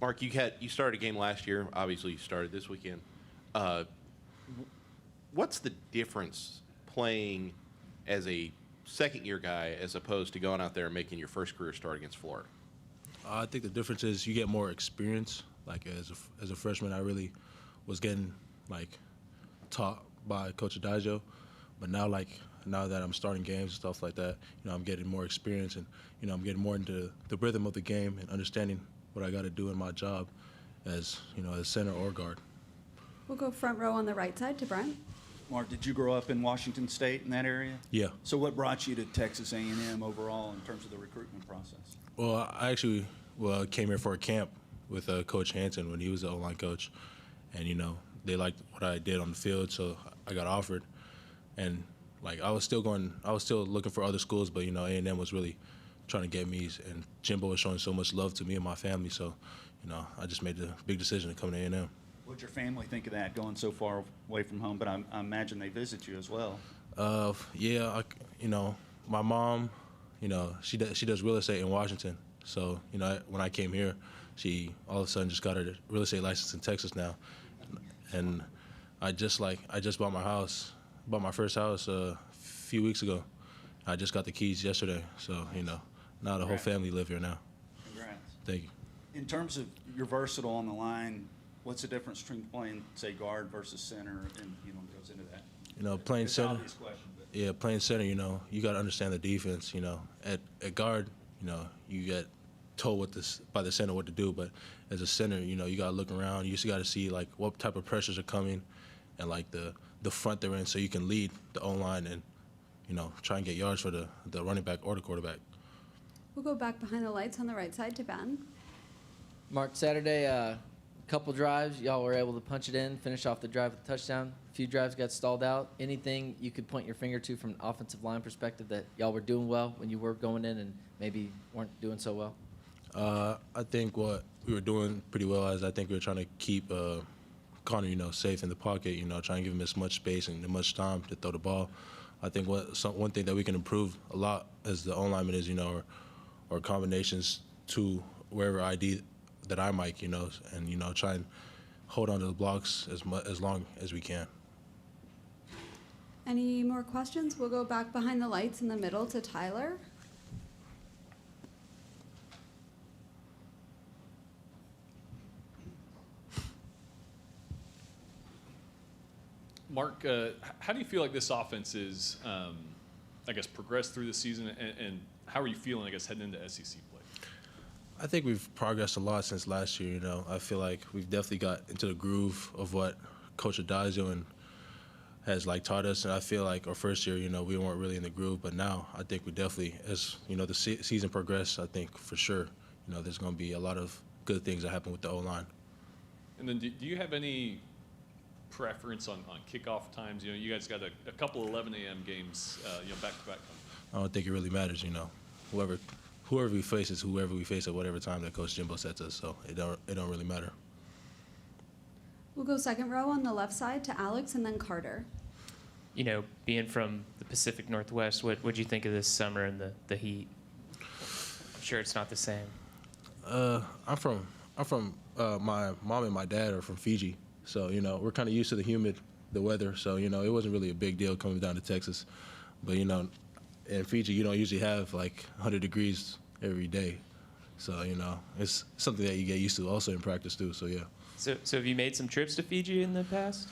Mark, you started a game last year. Obviously, you started this weekend. What's the difference playing as a second-year guy as opposed to going out there and making your first career start against Florida? I think the difference is you get more experience. Like as a freshman, I really was getting like taught by Coach Adagio, but now that I'm starting games and stuff like that, I'm getting more experience and I'm getting more into the rhythm of the game and understanding what I got to do in my job as as center or guard. We'll go front row on the right side to Brent. Mark, did you grow up in Washington State in that area? Yeah. So what brought you to Texas A&M overall in terms of the recruitment process? Well, I actually came here for a camp with Coach Hansen when he was the O-line coach, and they liked what I did on the field, so I got offered, and I was still looking for other schools, but A&M was really trying to get me, and Jimbo was showing so much love to me and my family, so I just made the big decision to come to A&M. What'd your family think of that, going so far away from home? But I imagine they visit you as well. Yeah, my mom, she does real estate in Washington. So when I came here, she all of a sudden just got a real estate license in Texas now, and I just bought my first house a few weeks ago. I just got the keys yesterday, so now the whole family live here now. Congrats. Thank you. In terms of you're versatile on the line, what's the difference between playing, say, guard versus center, and goes into that? Playing It's center. an obvious question, but Yeah, playing center, you got to understand the defense. At guard, you get told by the center what to do, but as a center, you got to look around. You just got to see what type of pressures are coming, and the front they're in, so you can lead the O-line and try and get yards for the running back or the quarterback. We'll go back behind the lights on the right side to Ben. Mark, Saturday, a couple drives, y'all were able to punch it in, finish off the drive with a touchdown. A few drives got stalled out. Anything you could point your finger to from an offensive line perspective that y'all were doing well when you were going in and maybe weren't doing so well? I think what we were doing pretty well is I think we were trying to keep Connor, safe in the pocket, trying to give him as much space and as much time to throw the ball. I think one thing that we can improve a lot as the O-lineman is, or combinations to wherever ID that I might, and, try and hold on to the blocks as long as we can. Any more questions? We'll go back behind the lights in the middle to Tyler. Mark, how do you feel like this offense is, progressed through the season, and how are you feeling, heading into SEC play? I think we've progressed a lot since last year, I feel like we've definitely got into the groove of what Coach Adagio has taught us, and I feel like our first year, we weren't really in the groove, but now I think we definitely, as the season progressed, I think for sure, there's going to be a lot of good things that happen with the O-line. And then do you have any preference on kickoff times? You guys got a couple 11 a.m. games, back to back. I don't think it really matters, whoever we face is whoever we face at whatever time that Coach Jimbo sets us, so it don't really matter. We'll go second row on the left side to Alex and then Carter. Being from the Pacific Northwest, what'd you think of this summer and the heat? I'm sure it's not the same. I'm from my mom and my dad are from Fiji, so we're kind of used to the weather, so it wasn't really a big deal coming down to Texas, but in Fiji you don't usually have 100 degrees every day, so it's something that you get used to also in practice too. So yeah. So have you made some trips to Fiji in the past?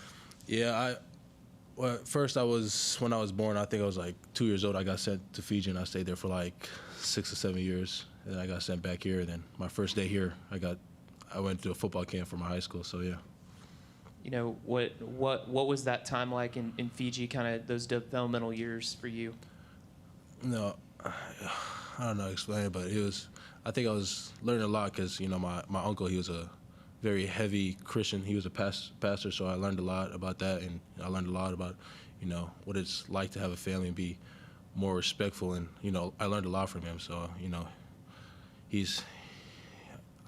Yeah, first when I was born, I think I was 2 years old. I got sent to Fiji and I stayed there for 6 or 7 years, and then I got sent back here. And then my first day here, I went to a football camp for my high school. So yeah. What was that time like in Fiji? Kind of those developmental years for you? No, I don't know how to explain it, but I think I was learning a lot because my uncle, he was a very heavy Christian. He was a pastor, so I learned a lot about that, and I learned a lot about what it's like to have a family and be more respectful, and I learned a lot from him. So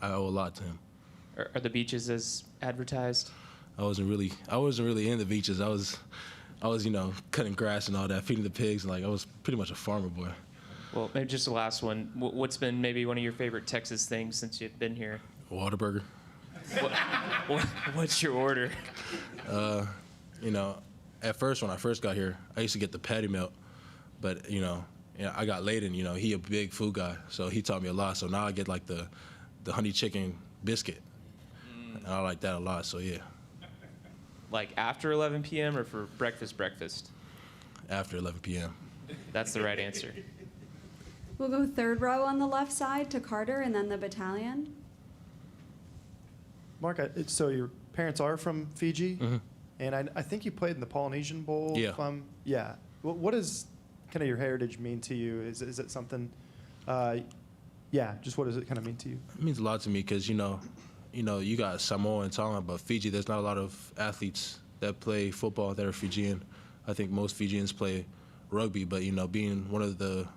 I owe a lot to him. Are the beaches as advertised? I wasn't really in the beaches. I was cutting grass and all that, feeding the pigs, and I was pretty much a farmer boy. Well, maybe just the last one. What's been maybe one of your favorite Texas things since you've been here? Whataburger. What's your order? You know, at first, when I first got here, I used to get the patty melt, but, I got Layden, he a big food guy, so he taught me a lot. So now I get like the honey chicken biscuit. And I like that a lot, so yeah, Like after 11 p.m. or for breakfast? after 11 p.m. That's the right answer. We'll go third row on the left side to Carter and then the battalion. Mark, so your parents are from Fiji, and I think you played in the Polynesian Bowl. Yeah. Yeah. What does kind of your heritage mean to you? Is it something? Just what does it kind of mean to you? It means a lot to me because, you got Samoa and Tonga, but Fiji, there's not a lot of athletes that play football that are Fijian. I think most Fijians play rugby, but, being one of the,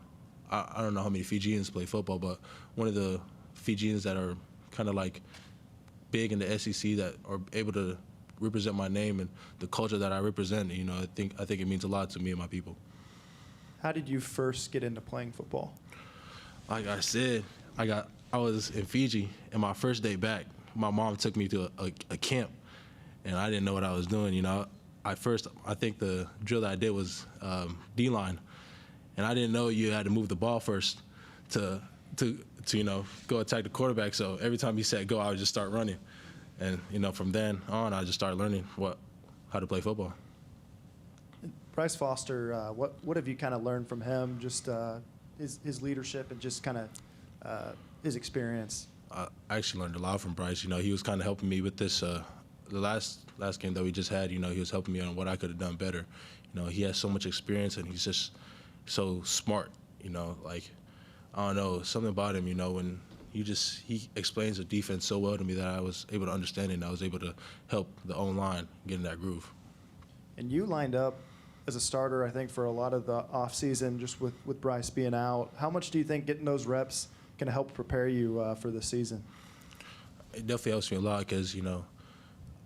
I don't know how many Fijians play football, but one of the Fijians that are kind of like big in the SEC that are able to represent my name and the culture that I represent, I think it means a lot to me and my people. How did you first get into playing football? Like I said, I was in Fiji, and my first day back, my mom took me to a camp, and I didn't know what I was doing. I think the drill that I did was D-line, and I didn't know you had to move the ball first to go attack the quarterback. So every time he said go, I would just start running, and from then on, I just started learning how to play football. Bryce Foster, what have you kind of learned from him? Just his leadership and just kind of his experience. I actually learned a lot from Bryce. He was kind of helping me with this. The last game that we just had, he was helping me on what I could have done better. He has so much experience, and he's just so smart. Like, I don't know, something about him. When he explains the defense so well to me that I was able to understand it, and I was able to help the own line get in that groove. And you lined up as a starter, I think, for a lot of the offseason, just with Bryce being out. How much do you think getting those reps can help prepare you for the season? It definitely helps me a lot because,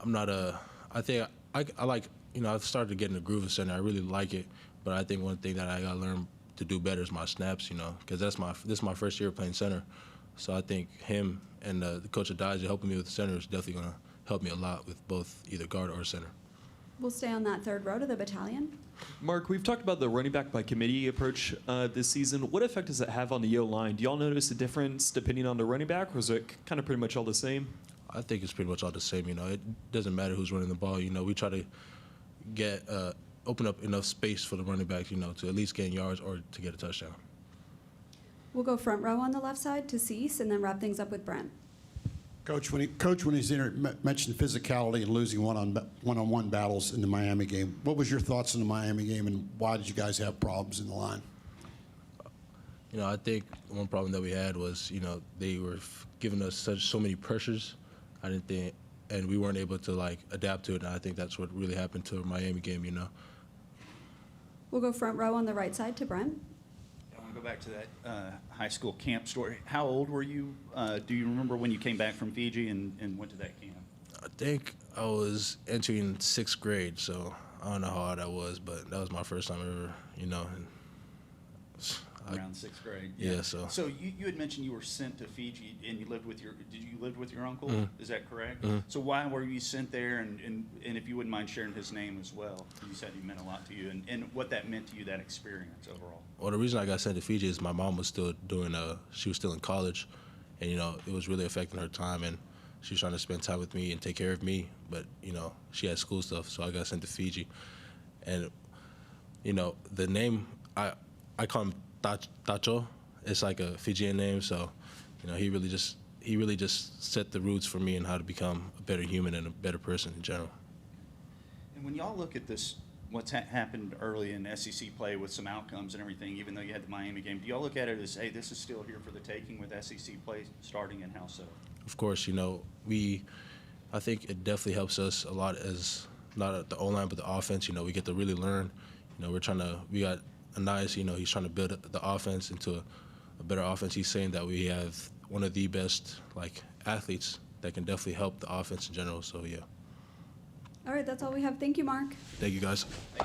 I'm not I think I like, I've started to get in the groove of center. I really like it, but I think one thing that I got to learn to do better is my snaps, because this is my first year playing center. So I think him and the coach Adage helping me with the center is definitely going to help me a lot with both either guard or center. We'll stay on that third row to the battalion. Mark, we've talked about the running back by committee approach this season. What effect does that have on the O-line? Do y'all notice a difference depending on the running back, or is it kind of pretty much all the same? I think it's pretty much all the same. It doesn't matter who's running the ball. We try to get open up enough space for the running backs, to at least gain yards or to get a touchdown. We'll go front row on the left side to Cease and then wrap things up with Brent. Coach, when he's mentioned physicality and losing one-on-one battles in the Miami game, what was your thoughts on the Miami game, and why did you guys have problems in the line? I think one problem that we had was, they were giving us so many pressures. I didn't think, and we weren't able to adapt to it. And I think that's what really happened to the Miami game. We'll go front row on the right side to Brent. I want to go back to that high school camp story. How old were you? Do you remember when you came back from Fiji and went to that camp? I think I was entering 6th grade, so I don't know how old I was, but that was my first time ever, and Around 6th grade. Yeah, so. So you had mentioned you were sent to Fiji and you lived with did you live with your uncle? Mm-hmm. Is that correct? Mm-hmm. So why were you sent there? And if you wouldn't mind sharing his name as well. You said he meant a lot to you and what that meant to you, that experience overall. Well, the reason I got sent to Fiji is my mom was still she was still in college, and, it was really affecting her time, and she was trying to spend time with me and take care of me, but, she had school stuff, so I got sent to Fiji. And, the name, I call him Tacho. It's like a Fijian name, so, he really just set the roots for me and how to become a better human and a better person in general. And when y'all look at this, what's happened early in SEC play with some outcomes and everything, even though you had the Miami game, do y'all look at it as, hey, this is still here for the taking with SEC play starting, and how so? Of course, I think it definitely helps us a lot as not the O-line, but the offense. We get to really learn. We got Anais, he's trying to build the offense into a better offense. He's saying that we have one of the best, athletes that can definitely help the offense in general, so yeah. All right, that's all we have. Thank you, Mark. Thank you, guys.